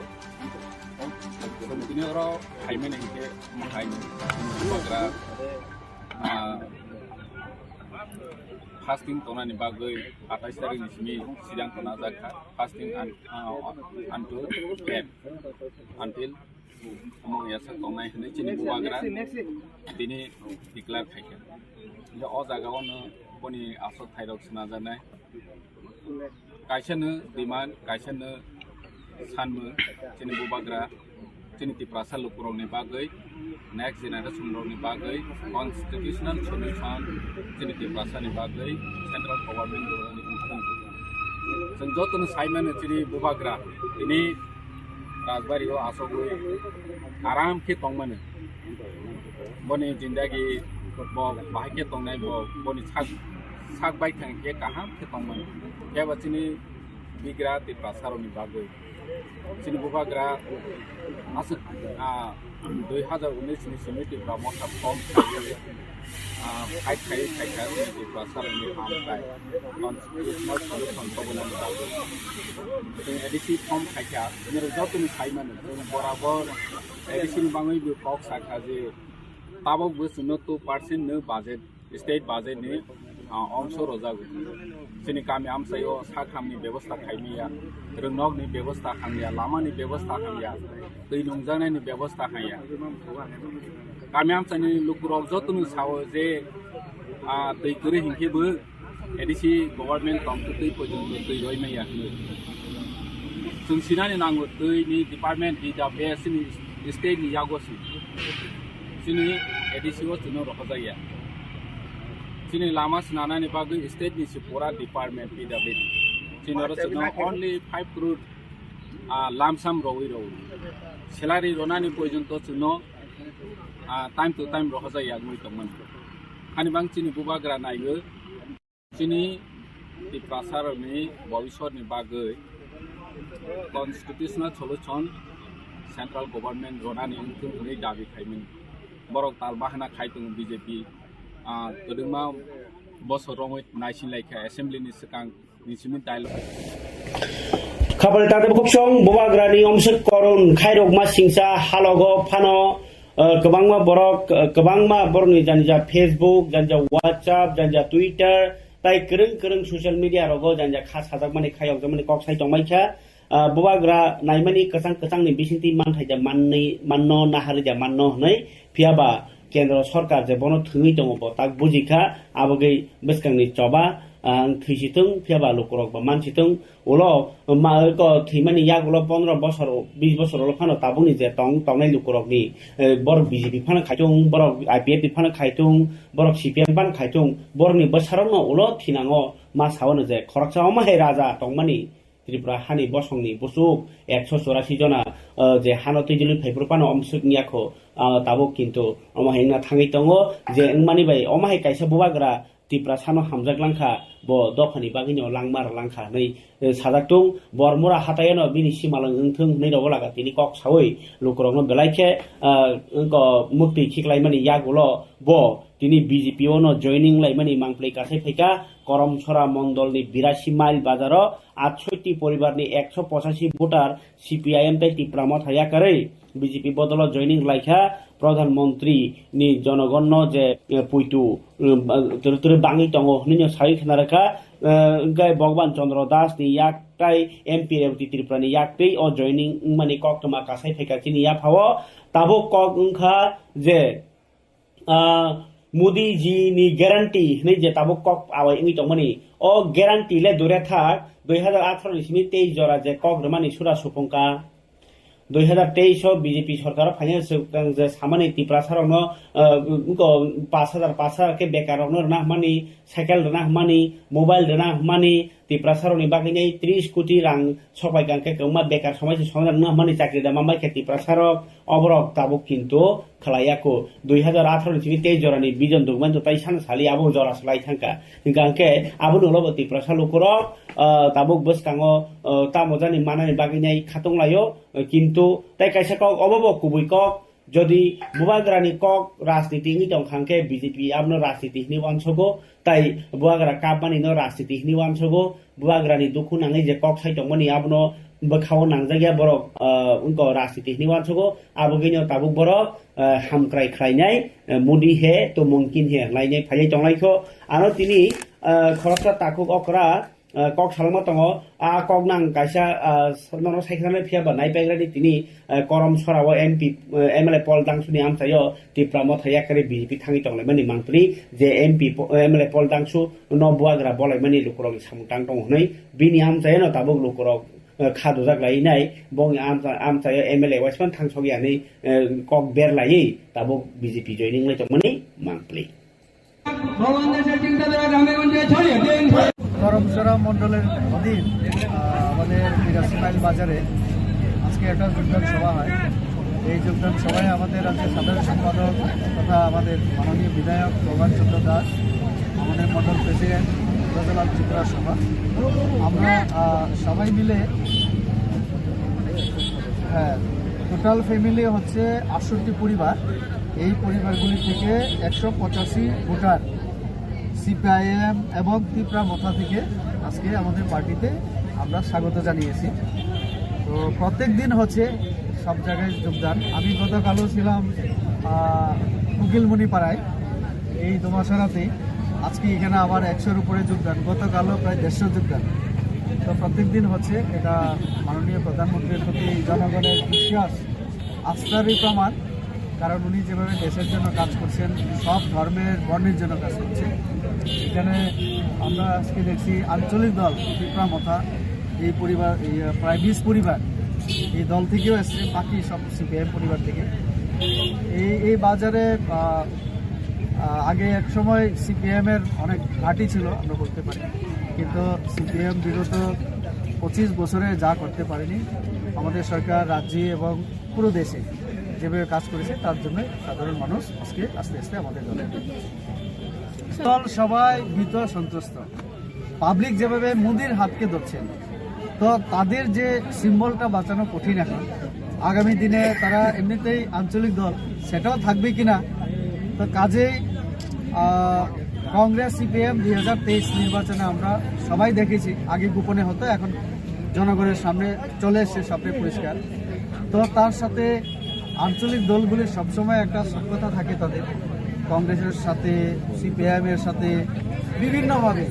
दिनै अर फाइमेन हेंके माहायनो बुबाग्रा फास्टिं तोनानि बागै 28 तारिखनि सिमि सिगां तना जाखा fasting until among yasa tongnai hne chini buwagra dini declare khaika je o jaga ono boni asok thairok sna janai kaisano demand kaisano sanmu chini buwagra chini tiprasa lukurongni bagai next generation rogni bagai constitutional solution chini tiprasa ni bagai central government rogni unthung जों जतन साइमानो चिनि बुबाग्रा दिनै राजबारियाव आसगै आराम के तंमानो बनि जिंदगी बाहायके तंनाय बनि साग bye थांके काहाम के तंमानो के बचिनि बिग्रा ति प्रासारनि बागै चिनि बुबाग्रा आस 2019 नि समिति प्रमोट फॉर्म खाइ ति प्रासारनि आमलाय कन्स्टिट्यूशनल सल्यूशन प्रबलनि बागै जों एडिसी फॉर्म खाइका मेरो जतन साइमानो जों बराबर एडिसी बाङै बे कक साखा जे ताबक बसुनो 2% न बजेट स्टेट बजेट नि अंश रजागु जोंनि गामि आमसायाव साखामनि व्यवस्था खाइमिया रोंनगनि व्यवस्था खांया लामानि व्यवस्था खांया दै नंजानायनि व्यवस्था खांया गामि आमसानि लुकुराव जतन साव जे दै गरे हिंखेबो एडिसी गभर्नमेन्ट तंतु दै पजन दै रयमाया जों सिनानि नांगौ दैनि डिपार्टमेन्ट DWS नि स्टेटनि यागोसि जोंनि एडिसीआव जोंनो रखजाया जोंनि लामा सिनानानि बागै स्टेटनि सिपरा डिपार्टमेन्ट PWD जोंनो only 5 crore लामसाम रवै सेलारि रनानि पयजन्त जोंनो टाइम टू टाइम रखजाया मुइतमन खानि बांसिनि बुबाग्रा नायो जोंनि प्रासारनि भविष्यनि बागै constitutional solution central government रनानि उनथुनै दाबि खाइमिन बरक तालबाहाना खाइदों BJP तदुमा बसरङै नायसिनलायखा एसेम्ब्लिनि सिगां निसिमिन डायलग खाबार ताते बखसं बुबाग्रानि अमसक करन खाइरक मा सिंसा हालगो फानो गोबांमा बरकनि जानजा फेसबुक जानजा WhatsApp जानजा Twitter ताइ करं ससियल मीडिया रगो जानजा खास हाजाक माने खायक जमाने कक साइ दंमाइखा बुबाग्रा नायमानि कसां बिसिंति मानथाइजा माननो नाहारिजा माननो हनै फियाबा केन्द्र सरकार जे बनो थुङै दङ ताक बुजिखा आबगै बसकांनि चबा थैसिथों फियाबा लुकुरक बा मानसिथों उलो माको थैमानि याग उलो 15 बছর 20 বছর उलो फानो ताबुनि जे तंनाय लुकुरकनि बरक बीजेपी फानो खाइथुं बरक IPF फानो खाइथुं बरक CPM फानो खाइथुं बरनि बसारावनो उलो थिनाङो मा सावनो जे खरकसा माहे राजा तंमानि त्रिपुरा हानि बसंनि बुसुक 184 जना जे हानो तैजलि फाइब्रपानो अमसुकनियाखौ ताबो किन्तु अमाहायना थाङै दङ जे मानि बाय अमाहाय काइसा बुबाग्रा त्रिपुरा सानो हामजागलांखा ब दफानि बागिनो लांमार लांखा नै साजाकतुं बरमुरा हातायनो बिनि सिमालं ओंथों नै रगो लागा तिनि कक सावै लुकुरंनो बेलाइखे मुक्ति खिखलायमानि यागुलो ब तिनि BJP ono joining लाइमानि मांप्ले कासे फैका करमसरा मण्डलनि 82 माइल बाजाराव 68 परिवारनि 185 भोटार CPIM ताइ त्रिपुरामा थाया करे BJP बदल joining लाइखा प्रधानमन्त्री नि जनगण जे पुइतु तुरतुर बाङि दङ हनिनो साइ खनारखा गाय भगवान चन्द्र दास नि याकटाइ MP रेवती त्रिपुरानि याकटै अ joining माने कक्टमा कासाइ फैका तिनि या फाव ताबो कक उंखा जे मोदी जी नि गारंटी नै जे ताबो कक आवाय इंगि तमनि अ गारंटी ले दुरे था 2018 नि सिनि 23 जरा जे कक रमानि सुरा सुपंका 2023 बीजेपी सरकार फाइनेंस जे सामान्य त्रिपुरासारावनो 5,000 के बेकारावनो रना हमानि साइकेल रना हमानि मोबाइल रना हमानि त्रिपुरासारावनि बागैनै 30 कोटी रां सबाय गांके गौमा बेकार समाज संरक्षण हमानि चाकरि दा मामाय के त्रिपुरासाराव अबरक ताबो किन्तु खलायाको 2018 नि 23 जरानि बिजन दुगमान तो ताइसान सालि आबो जरा सलाय थांका गांके आबो नलबो त्रिपुरासा लुकुरो ताबो बसकाङो तामोजानि मानानि बागैनै खातंलायो किन्तु ताइ काइसा कक अबबो कुबुइ कक যদি बुबाग्रानि कक राजनीति नि दंखांके BJP आबनो राजनीति नि वानसगो ताइ बुबाग्रा कापमानि न राजनीति नि वानसगो बुबाग्रानि दुखु नाङै जे कक साइ दंमनि आबनो bakaw nang jagya borok unko rasiti ni wan sogo abo ginyo tabuk borok hamkrai khlainai mudi he to mungkin he lainai phajai tonglai kho ano tini khorokta takuk okra kok salmo tongo a kok nang kaisa nono saikhanai phiaba naipegrani tini korom sorawo MP MLA Paul Dangsuni amsayo tipramo thaya kare BJP thangi tonglai mani mangpri je MP MLA Paul Dangsu no buagra bolai mani lukurok samtang tong hnai bini amsayo no tabuk lukurok khadu jaglai nai bong amsayo MLA Wasman thangsogyani kok berlai tabuk BJP joining lai tongmani mangpli করমসরা মন্ডলের অধীন আমাদের ৮২ mile বাজারে আজকে একটা যোগদান সভা হয়। এই যোগদান সভায় আমাদের আজকে সাধারণ সম্পাদক তথা আমাদের মাননীয় বিধায়ক প্রভাত চন্দ্র দাস, আমাদের মন্ডল প্রেসিডেন্ট রজলাল ত্রিপুরা সভা, আমরা সবাই মিলে টোটাল ফ্যামিলি হচ্ছে ৬৮ পরিবার। এই পরিবারগুলি থেকে ১৮৫ ভোটার সিপিআইএম এবং ত্রিপুরা মথা থেকে আজকে আমাদের পার্টিতে আমরা স্বাগত জানিয়েছি। তো প্রত্যেক দিন হচ্ছে সব জায়গায় যোগদান। আমি গতকালও ছিলাম উকিলমণিপাড়ায় এই দোমাশারাতে, আজকে এখানে আবার ১০০-র উপরে যোগদান, গতকালও প্রায় ১৫০ যোগদান। তো প্রত্যেক দিন হচ্ছে এটা মাননীয় প্রধানমন্ত্রীর প্রতি জনগণের বিশ্বাস আস্থারই প্রমাণ, কারণ উনি যেভাবে দেশের জন্য কাজ করছেন, সব ধর্মের বর্ণের জন্য কাজ করছেন। এখানে আমরা আজকে দেখছি আঞ্চলিক দল ত্রিপুরা মথা এই পরিবার, এই প্রায় ২০ পরিবার এই দল থেকেও এসছে, বাকি সব সিপিআইএম পরিবার থেকে। এই বাজারে আগে এক সময় সিপিআইএমের অনেক ঘাঁটি ছিল আমরা বলতে পারি, কিন্তু সিপিআইএম বিগত ২৫ বছরে যা করতে পারেনি, আমাদের সরকার রাজ্যে এবং পুরো দেশে যেভাবে কাজ করেছে তার জন্য সাধারণ মানুষ আজকে আস্তে আস্তে আমাদের দলের দল সবাই ভীত সন্ত্রস্ত। পাবলিক যেভাবে মোদির হাতকে ধরছেন, তো তাদের যে সিম্বলটা বাঁচানো কঠিন এখন। আগামী দিনে তারা এমনিতেই আঞ্চলিক দল, সেটাও থাকবে কিনা। তো কাজেই কংগ্রেস সিপিএম ২০২৩ নির্বাচনে আমরা সবাই দেখেছি, আগে গোপনে হতো, এখন জনগণের সামনে চলে এসছে সবটাই পরিষ্কার। তো তার সাথে আঞ্চলিক দলগুলির সবসময় একটা সক্ষতা থাকে তাদের, কংগ্রেসের সাথে সিপিআইএম এর সাথে বিভিন্নভাবে।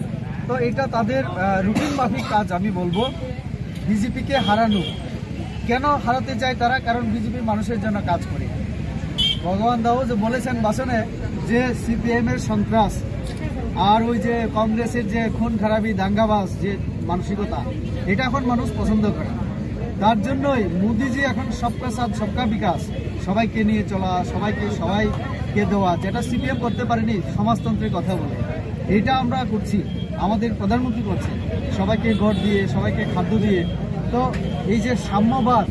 তো এটা তাদের রুটিন মাফিক কাজ। আমি বলবো বিজেপিকে হারানো, কেন হারাতে চায় তারা? কারণ বিজেপি মানুষের জন্য কাজ করে। ভগবান দাও যে বলেছেন ভাষণে যে সিপিএম এর সন্ত্রাস আর ওই যে কংগ্রেসের যে খুন খারাপি দাঙ্গাবাজ যে মানসিকতা, এটা এখন মানুষ পছন্দ করে। তার জন্যই মোদিজি এখন সবকা সাথ সবকা বিকাশ, সবাইকে নিয়ে চলা, সবাইকে দেওয়া, যেটা সিপিএম করতে পারেনি, সমাজতন্ত্রের কথা বলে, এটা আমরা করছি, আমাদের প্রধানমন্ত্রী করছে, সবাইকে ঘর দিয়ে, সবাইকে খাদ্য দিয়ে। তো এই যে সাম্যবাদ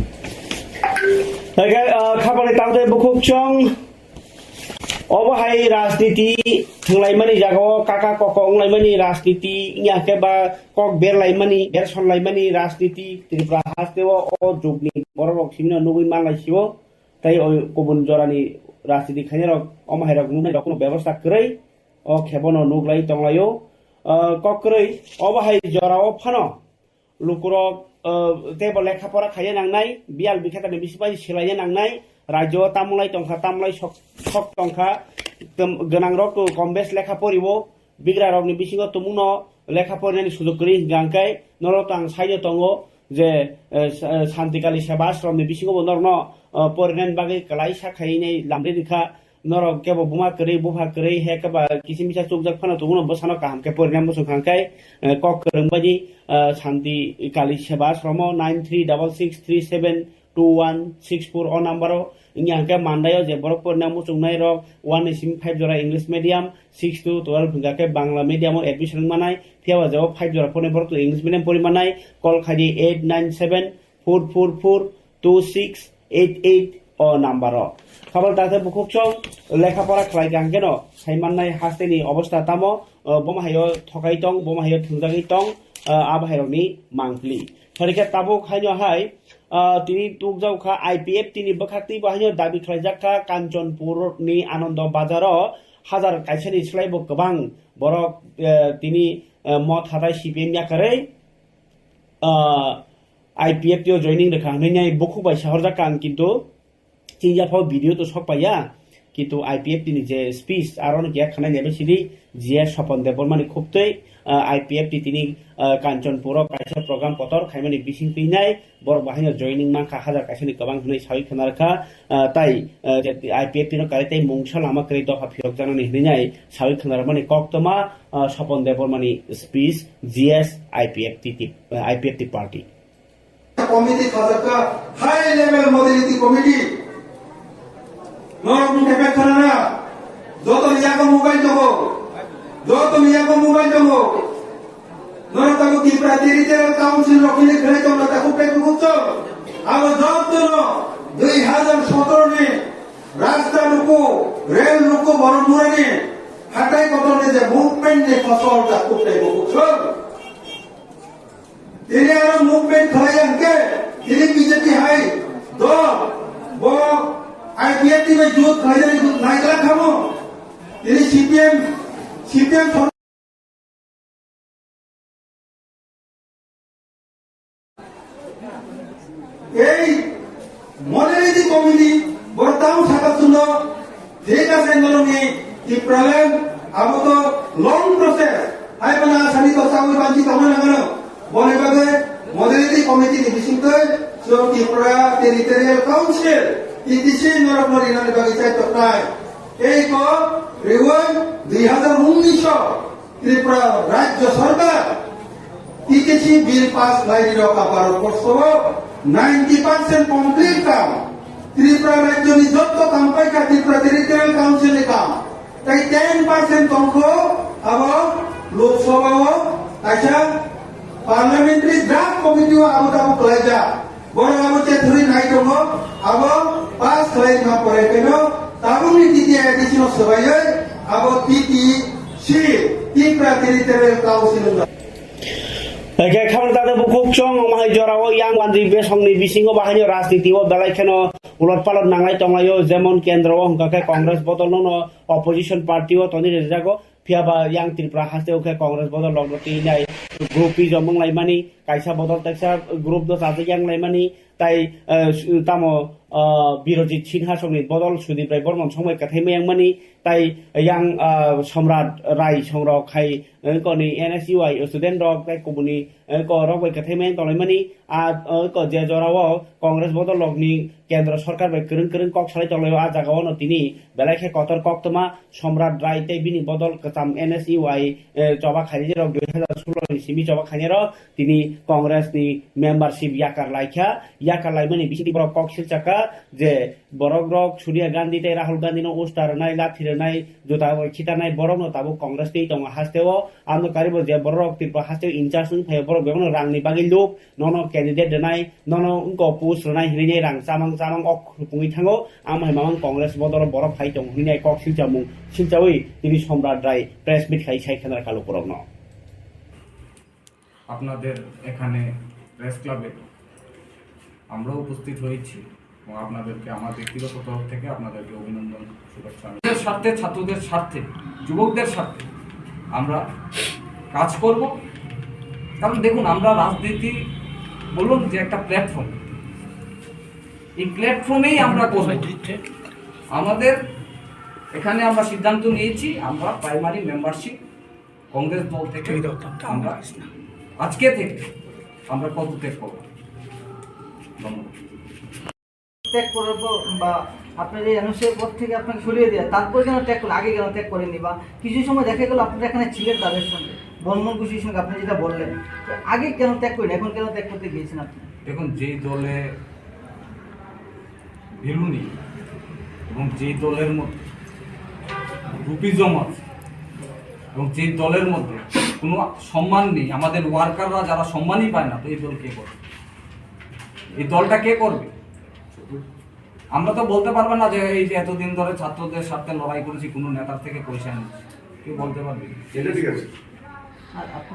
খাবারে তাদের বুকুক চং অবহাই রাজনীতি থাইমানি জাগাও কাকা কক অংলাইমানি রাজনীতি ইয়াকে বা কক বেরলাইমানি বেরসনলাইমানি রাজনীতি ত্রিপুরা হাসতেও ও যুগনি বড়রক সিমনা নবই মানলাইছিও তাই ওই গুবুন জরানি রাজনীতি খাইরক অমাহাইরক নুনাই রকম ব্যবস্থা করেই ও খেবনো নুগলাই তংলাইও ককরই অবহাই জরাও ফানো লুকুরক তেবল লেখাপড়া খাইয়ে নাংনাই বিয়াল বিখাতানি বিসিবাই সেলাইয়ে নাংনাই রাজ্য তামলাই টংখা তামলাই সক টংখা গোনাं রক কম বেশ লেখা পড়িব বিগ্রা রকনি বিসিগ তুমুন লেখা পড়িনানি সুযোগ করি গাंखाय নরত আং সাইয়ে দङ যে শান্তিকালী সেবা আশ্রমনি বিসিগ নরন পড়িনান বাগै কলাই সাখাইनै লামরি রিখা নর কেব বুমা করি বুফা করি হে কেবা কিসিমিসা চুকজাক ফানা তুমুন বসানো কাহামকে পড়িনান বসুं गांखाय কক করংবাজি শান্তিকালী সেবা আশ্রম 9366372164 o number ingke mandayo je borok porna musungnai rok 1-5 jora English medium 6 to 12 hingake Bangla medium admission manai phiawa jao 5 jora phone borok to English medium porimanai call khadi 8974442688 o number খবর তাতে বুকুক চং লেখাপড়া খাই গাঙ্গে ন সাইমাননাই হাস্তেনি অবস্থা তামো বমাহায় ঠকাই টং বমাহায় থুংজাগি টং আবাহায়নি মাংপলি ফরিকে তাবো খাইনো হাই তিনি তুকজাউখা আইপিএফ তিনি বখাতি বাহাयो দাবি খাইজাখা কাঞ্চনপুরনি আনন্দ বাজার হাজার কাইসানি স্লাইবো गोबां বরক তিনি মত হাতাই সিপিএম ইয়াকারে IPF টিও জয়নিং রেখা হইনাই বকু বাই শহর জাকান কিন্তু চিজাফাও ভিডিও তো সব পাইয়া কিন্তু IPF তিনি যে স্পিচ আর অনেক খানাই নেবে সিদি জিয়া স্বপন দেববর্মানি খুবতই IPF তিনি কাঞ্চনপুর কাইসা প্রোগ্রাম পতর খাইমানি বিসিং পিনাই বড় বাহিনী জয়নিং মাখা হাজার কাইসানি গোবাং হनै সাই খানারখা তাই IPF তিনি কাইতাই মুংসাল আমাকरै দফা ফিরক জানানি হইনাই সাই খানার মানে কক্তমা স্বপন দেববর্মানি speech GS IPF T party committee খাজাকা হাই লেভেল মডেলিটি কমিটি নরম টেপে খানা যত ইয়াগো মোবাইল দেবো নরতাগো কি প্রাতিরিতের কাউন্সিল রকিলে খেলে তোমরা তাকে পেয়ে বুঝছো আবার যত 2017 নে রাস্তা লুকো রেল লুকো বরমপুরে নে হাটাই কতনে যে মুভমেন্ট নে ফসল তাকে পেয়ে বুঝছো তিনি আর মুভমেন্ট খাইয়াকে তিনি বিজেপি হাই দল বো IPF টি মে জুত খাইয়া নাইলা খামো তিনি CPM এই মডেলিটি কমিটি বর্তাও থাকার জন্য ঠিক আছে নলমি কি প্রবলেম আবো তো লং প্রসেস আইপনা সানি তো সাউই বাঞ্চি তমন লাগানো বলে ভাবে মডেলিটি কমিটি নিবিসিত সো ত্রিপুরা টেরিটোরিয়াল কাউন্সিল ইতিসি নরপরি নানি বাগি চাই তো নাই এই কো রিওয়ান 2019 ত্রিপুরা রাজ্য সরকার টিকেছি বিল পাস লাইনের কাবার করছো 90% কমপ্লিট কাম ত্রিপুরা রাজ্য নি যত কাম পাইকা ত্রিপুরা টেরিটোরিয়াল কাউন্সিলে কাম তাই 10% অংশ আবো লোকসভাও আচ্ছা পার্লামেন্টারি ড্রাফট কমিটিও আবো কলেজা বড় আবো চেধুরি নাই দङ আবো পাস খাইনা পরে কেন তাবুনি দিদি এডিশন সবাই আবো TTC ত্রিপুরা টেরিটোরিয়াল কাউন্সিল খাবার দাদা বুকুক চং মাহাই জরাও ইয়াং ওয়ানজি বেসংনি বিসিংও বাহানি রাজনীতিও বেলাইখান উলট পালট নাंगलाय टंगलायो যেমন কেন্দ্র হংকাকে কংগ্রেস বদল ন অপোজিশন পার্টিও তনি রেজাগো ফিয়াবা ইয়াং ত্রিপুরা হাসতেওকে কংগ্রেস বদল লগতি নাই গ্রুপি জমং লাইমানি কাইসা বদল তাইসা গ্রুপ দ সাজে ইয়াং লাইমানি তাই তামো বিরোজিত সিনহা সংনি বদল সুদীপ্রায় বর্মন সময় কথাই মেয়াংমানি তাই ইয়াং সম্রাট রায় সংরক খাই কনি NSUI স্টুডেন্ট রক তাই কবুনি ক রক বাই কথাই মেয়াং তলাইমানি আর ক যে জরাও কংগ্রেস বদল লগনি কেন্দ্র সরকার বাই করং করং কক সালাই তলায় আ জাগাও ন তিনি বেলাইখে কতর কক্তমা সম্রাট রায় তাই বিনি বদল কাম NSUI জবা খাইনি রক 2016 ni simi জবা খাইনি রক তিনি কংগ্রেস নি মেম্বারশিপ ইয়াকার লাইখা ইয়াকার লাইমানি বিসিটি বড় ককশিল চাকা যে বড় রক সোনিয়া গান্ধী তাই রাহুল গান্ধী নো উস্তার নাই লাথির নাই জোতা খিতা নাই বড় ন তাবো কংগ্রেস নি দङ হাসতেও আমনো কারিব যে বড় রক ত্রিপুরা হাসতেও ইনচার্জ নি ফাই বড় বেগন রাংনি বাগি লোক নন ক্যান্ডিডেট নাই নন উনকো পুস নাই হিনি রাং চামাং অক পুঙি থাঙ্গো আমহাই মামাং কংগ্রেস বদল বড় ফাই দङ হিনাই কক সিলচামুং সিলচাওই তিনি সম্রাট রায় প্রেস মিট খাই সাইখানার কালো পরব ন আপনাদের এখানে প্রেস ক্লাবে আমরা উপস্থিত হয়েছি এবং আপনাদেরকে আমার ব্যক্তিগত তরফ থেকে আপনাদেরকে অভিনন্দন শুভেচ্ছা স্বার্থে ছাত্রদের স্বার্থে যুবকদের স্বার্থে আমরা কাজ করব কারণ দেখুন আমরা রাজনীতি বলুন যে একটা প্ল্যাটফর্ম এই প্ল্যাটফর্মেই আমরা করব আমাদের এখানে আমরা সিদ্ধান্ত নিয়েছি আমরা প্রাইমারি মেম্বারশিপ কংগ্রেস দল থেকে আমরা আজকে থেকে আমরা পদত্যাগ করব ধন্যবাদ ত্যাগ করব বা আপনার এই অ্যানুসের পর থেকে আপনাকে সরিয়ে দেওয়া তারপর কেন ত্যাগ করলেন আগে কেন ত্যাগ করেননি বা কিছু সময় দেখা গেল আপনারা এখানে ছিলেন তাদের সঙ্গে বর্মন গোষ্ঠীর সঙ্গে আপনি যেটা বললেন আগে কেন ত্যাগ করেন এখন কেন ত্যাগ করতে গিয়েছেন আপনি দেখুন যেই দলে ভ্যালু নেই এবং যেই দলের মধ্যে গ্রুপিজম আছে এবং যেই দলের মধ্যে কোনো সম্মান নেই আমাদের ওয়ার্কাররা যারা সম্মানই পায় না তো এই দল কে করবে এই দলটা কে করবে আমরা তো বলতে পারবো না যে এই যে এতদিন ধরে ছাত্রদের সাথে লড়াই করেছি কোনো নেতার থেকে পয়সা নিচ্ছি কেউ বলতে পারবে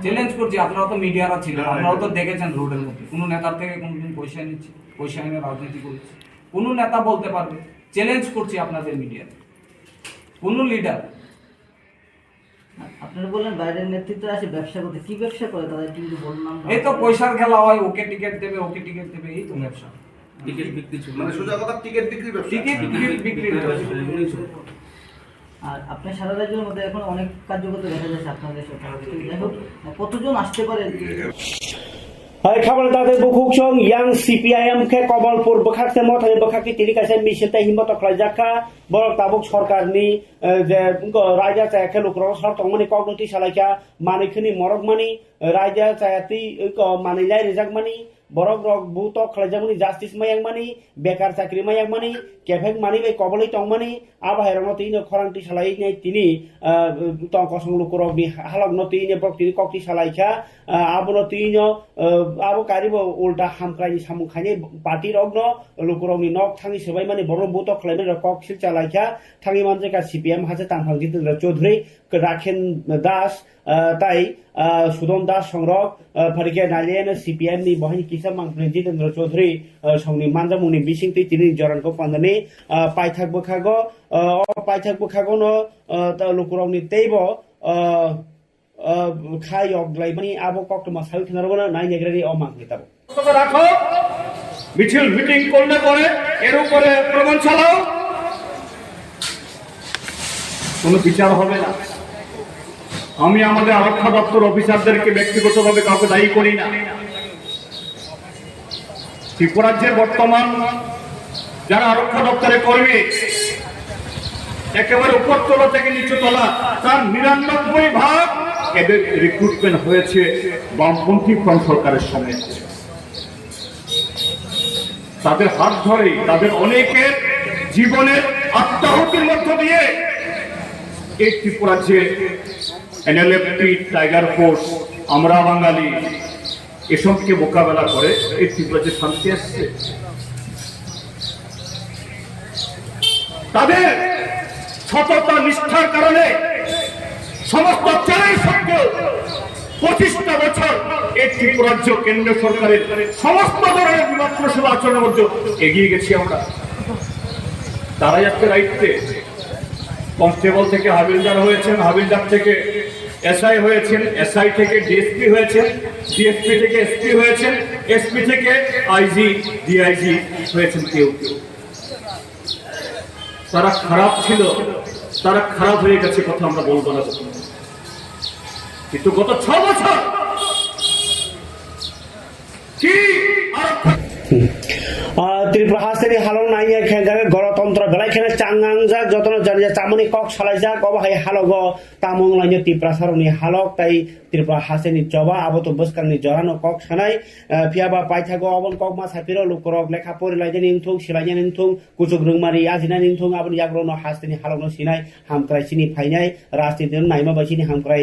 চ্যালেঞ্জ করছি আপনারা তো মিডিয়ারা ছিলেন আপনারাও তো দেখেছেন রোডের মধ্যে কোনো নেতার থেকে কোনোদিন পয়সা নিচ্ছি পয়সা এনে রাজনীতি করছি কোনো নেতা বলতে পারবে চ্যালেঞ্জ করছি আপনাদের মিডিয়াতে কোনো লিডার আপনারা বললেন বাইরের নেতৃত্ব আসে ব্যবসা করতে, কি ব্যবসা করে তারা কিন্তু বললাম এই তো পয়সার খেলা হয়, ওকে টিকিট দেবে, ওকে টিকিট দেবে, এই তো ব্যবসা। টিকিট বিক্রি মানে সোজা কথা টিকিট বিক্রি ব্যবসা। টিকিট বিক্রি আর আপনার সারা রাজ্যের মধ্যে এখন অনেক কার্যকর্তা দেখা যাচ্ছে আপনাদের সাথে, যাই হোক কতজন আসতে পারে? খাবার তাদের বুকুকসং yang CPIM ke Kobalpur bekhak temo thani bekhak ki tili kaisen misil ta himmat khlajaka borok tabuk sarkarni je raja cha ke lukrong sar tongmani kognoti salaika manikhni morokmani raja chayati ko manilai rejakmani borok rok buto khlajamani justice mayangmani bekar chakri mayangmani kefek mani be koboli tongmani aba herano tini khorangti salai nei tini tongkosong lukrok ni halogno tini bok tini kokti salaika abono tini abo karibo ulta hamkrai samung khani party rogno lukurongni nok thangi sebai mani borok buto khlaimani rok kok sil chalaika thangi manje ka CPM haje tanghang jitendra Chaudhary Rakhen Das tai Sudon Das songrok pharike nalian CPM ni bahini kisam mangpre Jitendra Chaudhary songni manjamuni bisingti tini joranko pandani paithak bokhago no lukurongni teibo খায়ক লাইবানি আবো কক্টমা south নারবনা নাই নেগ্রানি ও মাংনি তাবো রাখো, মিছিল meeting করলে পরে এর উপরে প্রমাণ চালাও, কোনো বিচার হবে না। আমি আমাদের আরক্ষা দপ্তর অফিসারদেরকে ব্যক্তিগতভাবে কাউকে দায়ী করি না। ত্রিপুরাজ্যের বর্তমান যারা আরক্ষা দপ্তরে কর্মী, একেবারে উপরতলা থেকে নিচুতলা, তার ৯৯% এদের রিক্রুটমেন্ট হয়েছে বামপন্থী ফ্রন্ট সরকারের সময়। তাদের হাত ধরে তাদের অনেকের জীবনের আত্মাহুতির মধ্য দিয়ে এই ত্রিপুরাজ্যে NLFT, টাইগার ফোর্স, আমরা বাঙালি এসবকে মোকাবেলা করে এই ত্রিপুরাজ্যে শান্তি আসছে। তাদের সততা নিষ্ঠার কারণে সমস্ত চ্যালেঞ্জ সত্ত্বেও 25টা বছর এই ত্রিপুরাজ্য কেন্দ্র সরকারের সমস্ত ধরনের বিমান পরিষেবা আচরণের মধ্যে এগিয়ে গেছি আমরা। তারাই আজকে দায়িত্বে, কনস্টেবল থেকে হাবিলদার হয়েছেন, হাবিলদার থেকে SI হয়েছেন, SI থেকে DSP হয়েছেন, DSP থেকে SP হয়েছেন, SP থেকে IG, DIG হয়েছেন কেউ কেউ। তারা খারাপ ছিল, তারা খারাপ হয়ে গেছে, কথা আমরা বলবো না, কিন্তু গত 6 বছর কি ত্রিপুরা হাসেনি হালং নাইয়া খেঙ্গাগে গণতন্ত্র বেলাইখানে চাঙ্গাংজাক যতন জানিয়া চামনি কক সালাইজাক অবাহাই হালগ তামং লাইনে ত্রিপুরা সারনি হালক তাই ত্রিপুরা হাসেনি জবা আবত বসকাংনি জরানো কক সানাই ফিয়াবা পাইথাগো অবন কক মা সাপিরো লুকরক লেখা পরিলাইজে নিংথুং সিলাইজে নিংথুং কুচুক রুংমারি আজিনা নিংথুং আবনি জাগ্রনো হাসেনি হালগনো সিনাই হামক্রাই সিনি ফাইনাই রাজনীতি নাইমা বাইসিনি হামক্রাই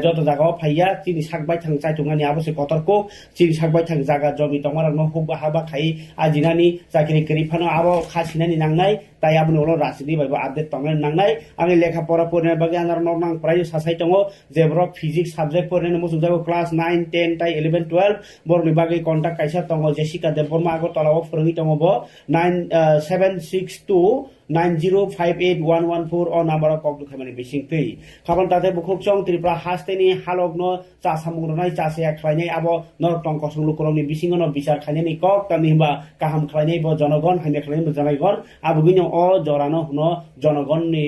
যত জায়গাও ফাইয়া চিনি সাকবাই থাং চাইতুংনি আবশ্যে কতর্ক চিনি সাকবাই থাং জায়গা জমি টমারানো হুব হাবা খাই আজিনানি চাকরি করিফানো আবো খাসিনানি নাংনাই তাই আপনি হলো রাজনীতি বাইব আপডেট টংলেন নাংনাই আমি লেখাপড়া পড়িনার বাকি আনার নং প্রায় সাসাই দङ जेब्रक फिजिक्स साबजेक्ट पढ़ने मुसुक जागो क्लास 9, 10 ताई 11, 12 बरनि बागै कन्टाक्ट काइसा दङ जेसिका देबबर्मा आगो तलाव फोरोंगि दङ बो 9762 90581114 o number kok du khamani bising tei khabon tate bukhukchong Tripura hasteni halogno cha samungnai cha se khlainai abo nor tong kosung lukurongni bisingono bichar khainani kok tani himba kaham khlainai bo janogon haine khlainai bo janaigon abugino o jorano huno jonogonni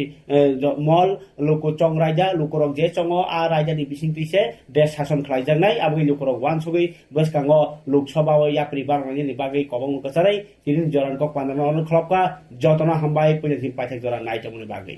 mol lukuchong raja lukurok je chongo a raja ni bising tise desh shason khlaijanai abugi lukurok wansugui boskango loksabha o yapri barngani ni bagai kobong kasarai tin joran kok pandana on khlopka jotona hamba punya tim paithak jora nai tamuni bagai